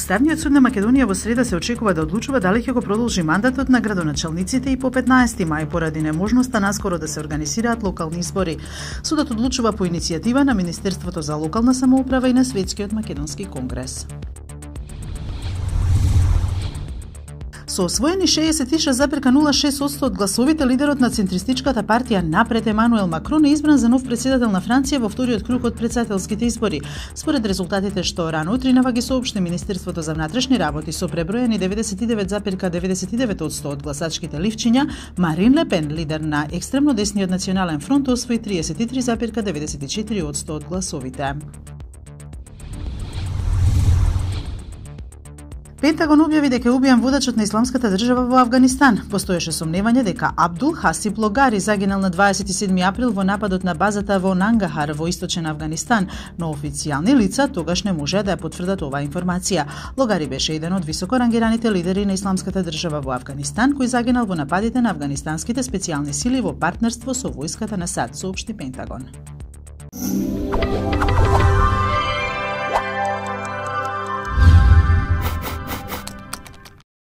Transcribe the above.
Уставниот суд на Македонија во среда се очекува да одлучува дали ќе го продолжи мандатот на градоначалниците и по 15 мај поради неможноста наскоро да се организираат локални избори. Судот одлучува по иницијатива на Министерството за локална самоуправа и на Светскиот македонски конгрес. Со освоени 66,06% од гласовите, лидерот на центристичката партија Напред Емануел Макрон е избран за нов председател на Франција во вториот круг од претседателските избори. Според резултатите што рано утринава ги соопшти Министерството за внатрешни работи, со преброени 99,99% од гласачките ливчиња, Марин Ле Пен, лидер на екстремно десниот национален фронт, освои 33,94% од гласовите. Пентагон објави дека е убиен водачот на исламската држава во Авганистан. Постоеше сомневање дека Абдул Хасип Логари загинал на 27 април во нападот на базата во Нангахар во источен Авганистан, но официјални лица тогаш не можеа да ја потврдат оваа информација. Логари беше еден од високо рангираните лидери на исламската држава во Авганистан, кој загинал во нападите на афганистанските специјални сили во партнерство со војската на САД, соопшти Пентагон.